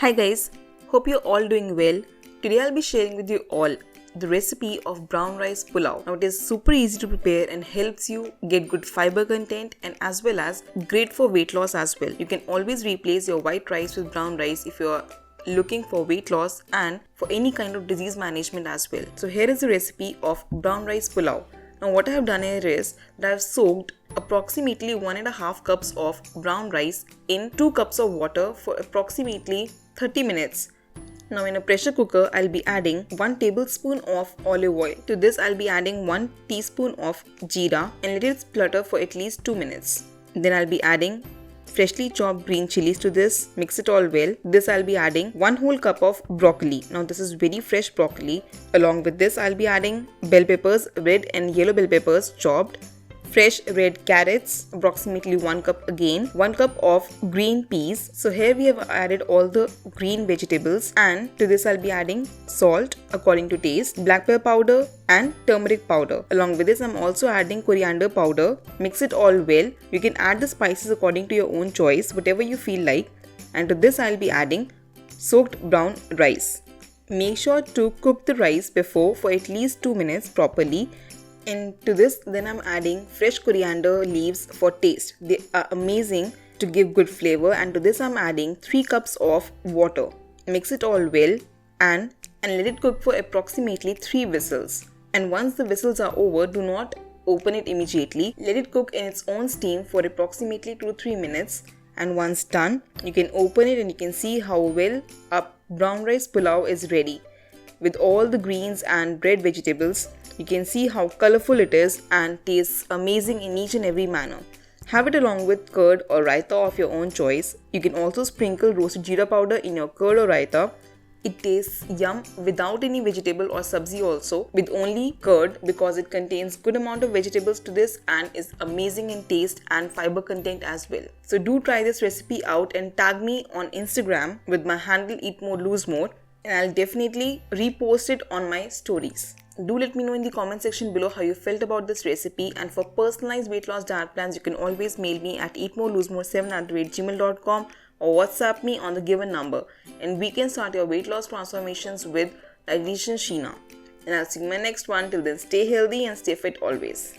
Hi guys, hope you're all doing well. Today I'll be sharing with you all the recipe of brown rice pulao. Now it is super easy to prepare and helps you get good fiber content and as well as great for weight loss as well. You can always replace your white rice with brown rice if you're looking for weight loss and for any kind of disease management as well. So here is the recipe of brown rice pulao. Now what I have done here is that I have soaked approximately 1.5 cups of brown rice in 2 cups of water for approximately 30 minutes. Now in a pressure cooker, I'll be adding 1 tablespoon of olive oil. To this, I'll be adding 1 teaspoon of jeera and let it splutter for at least 2 minutes. Then I'll be adding freshly chopped green chilies to this. Mix it all well. This I'll be adding 1 whole cup of broccoli. Now this is very fresh broccoli. Along with this, I'll be adding bell peppers, red and yellow bell peppers chopped. Fresh red carrots, approximately 1 cup again, 1 cup of green peas. So here we have added all the green vegetables and to this I'll be adding salt according to taste, black pepper powder and turmeric powder. Along with this I'm also adding coriander powder. Mix it all well. You can add the spices according to your own choice, whatever you feel like. And to this I'll be adding soaked brown rice. Make sure to cook the rice before for at least 2 minutes properly. And to this then I'm adding fresh coriander leaves for taste. They are amazing to give good flavor and to this I'm adding 3 cups of water. Mix it all well and let it cook for approximately 3 whistles. And once the whistles are over, do not open it immediately. Let it cook in its own steam for approximately 2-3 minutes. And once done, you can open it and you can see how well a brown rice pulao is ready. With all the greens and red vegetables, you can see how colorful it is and tastes amazing in each and every manner. Have it along with curd or raita of your own choice. You can also sprinkle roasted jeera powder in your curd or raita. It tastes yum without any vegetable or sabzi also, with only curd because it contains good amount of vegetables to this and is amazing in taste and fiber content as well. So do try this recipe out and tag me on Instagram with my handle Eat More Lose More and I'll definitely repost it on my stories. Do let me know in the comment section below how you felt about this recipe, and for personalized weight loss diet plans you can always mail me at eatmorelosemore7@gmail.com or WhatsApp me on the given number and we can start your weight loss transformations with dietitian Sheena. And I'll see you in my next one. Till then, stay healthy and stay fit always.